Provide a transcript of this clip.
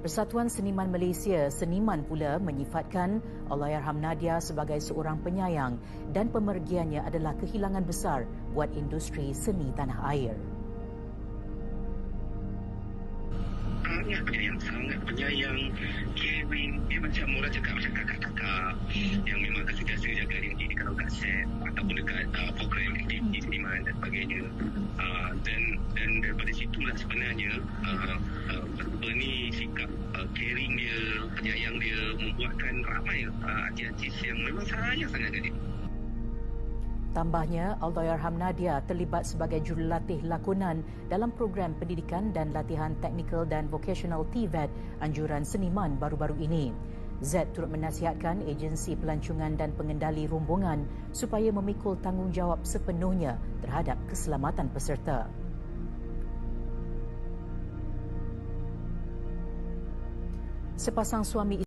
Persatuan Seniman Malaysia, Seniman pula menyifatkan Allahyarham Nadia sebagai seorang penyayang dan pemergiannya adalah kehilangan besar buat industri seni tanah air. Sangat penyayang, caring. Dia macam orang cakap macam kakak-kakak yang memang sentiasa jaga diri kalau kat set ataupun dekat program aktiviti seniman dan sebagainya. Dan daripada situlah sebenarnya sikap caring dia, penyayang dia membuatkan ramai artis-artis yang memang sayang sangat kat dia. Tambahnya, Allahyarham Nadia terlibat sebagai jurulatih lakonan dalam program pendidikan dan latihan teknikal dan vocational TVET anjuran seniman baru-baru ini. Z turut menasihatkan agensi pelancongan dan pengendali rombongan supaya memikul tanggungjawab sepenuhnya terhadap keselamatan peserta. Sepasang suami